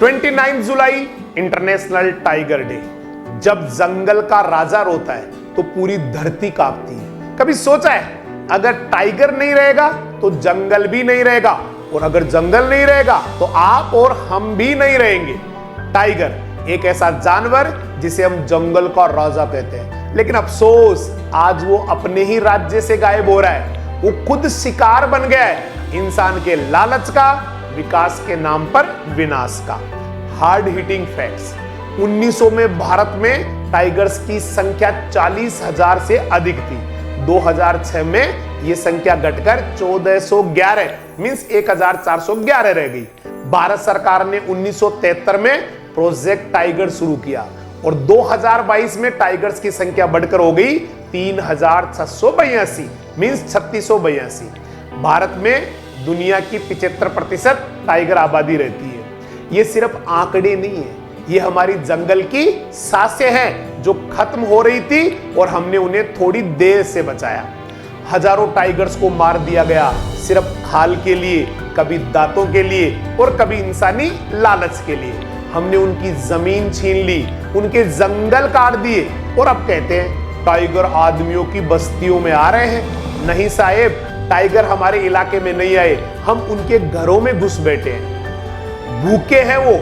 29 जुलाई international tiger day. जब जंगल का राजा रोता है तो पूरी धरती कांपती है। कभी सोचा है अगर टाइगर नहीं रहेगा तो जंगल भी नहीं रहेगा, और अगर जंगल नहीं रहेगा तो आप और हम भी नहीं रहेंगे। टाइगर एक ऐसा जानवर जिसे हम जंगल का राजा कहते हैं, लेकिन अफसोस आज वो अपने ही राज्य से गायब हो रहा है। वो खुद शिकार बन गया है इंसान के लालच का, विकास के नाम पर विनाश का। Hard hitting facts. 1900 में भारत में टाइगर्स की संख्या 40,000 से अधिक थी। 2006 में यह संख्या घटकर 1411 मींस 1411 रह गई। भारत सरकार ने 1973 में प्रोजेक्ट टाइगर शुरू किया और 2022 में टाइगर्स की संख्या बढ़कर हो गई 3682 मींस 3682। भारत में दुनिया की 75% टाइगर आबादी रहती है। ये सिर्फ आंकड़े नहीं है, ये हमारी जंगल की सांसें हैं जो खत्म हो रही थी और हमने उन्हें थोड़ी देर से बचाया। हजारों टाइगर्स को मार दिया गया सिर्फ खाल के लिए, कभी दांतों के लिए और कभी इंसानी लालच के लिए। हमने उनकी जमीन छीन ली, उनके जंगल काट दिए और अब कहते हैं टाइगर आदमियों की बस्तियों में आ रहे हैं। नहीं साहेब, टाइगर हमारे इलाके में नहीं आए, हम उनके घरों में घुस बैठे हैं। भूखे हैं वो,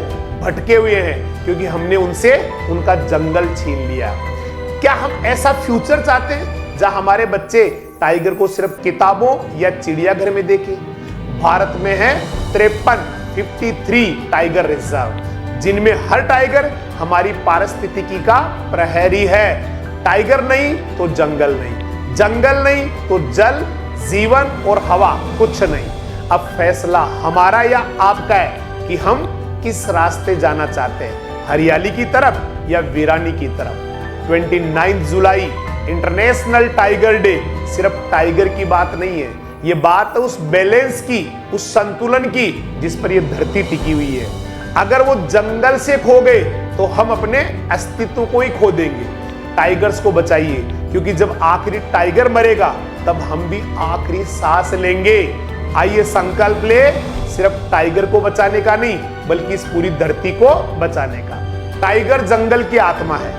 भटके हुए हैं, क्योंकि हमने उनसे उनका जंगल छीन लिया। क्या हम ऐसा फ्यूचर चाहते हैं जहां हमारे बच्चे टाइगर को सिर्फ किताबों या चिड़ियाघर में देखें? भारत में है 53 टाइगर रिजर्व, जिनमें हर टाइगर हमारी पारिस्थितिकी का प्रहरी है। टाइगर नहीं तो जंगल नहीं, जंगल नहीं तो जल, जीवन और हवा कुछ नहीं। अब फैसला हमारा या आपका है कि हम किस रास्ते जाना चाहते हैं, हरियाली की तरफ या वीरानी की तरफ। 29 जुलाई इंटरनेशनल टाइगर डे सिर्फ टाइगर की बात नहीं है, ये बात उस बैलेंस की, उस संतुलन की जिस पर यह धरती टिकी हुई है। अगर वो जंगल से खो गए तो हम अपने अस्तित्व को ही खो देंगे। टाइगर्स को बचाइए, क्योंकि जब आखिरी टाइगर मरेगा तब हम भी आखिरी सांस लेंगे। आइए संकल्प ले, सिर्फ टाइगर को बचाने का नहीं बल्कि इस पूरी धरती को बचाने का। टाइगर जंगल की आत्मा है,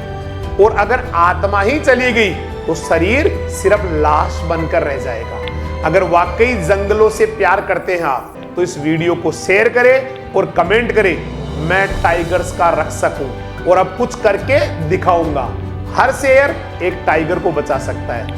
और अगर आत्मा ही चली गई तो शरीर सिर्फ लाश बनकर रह जाएगा। अगर वाकई जंगलों से प्यार करते हैं आप तो इस वीडियो को शेयर करें और कमेंट करें, मैं टाइगर्स का रक्षक हूं और अब कुछ करके दिखाऊंगा। हर शेयर एक टाइगर को बचा सकता है।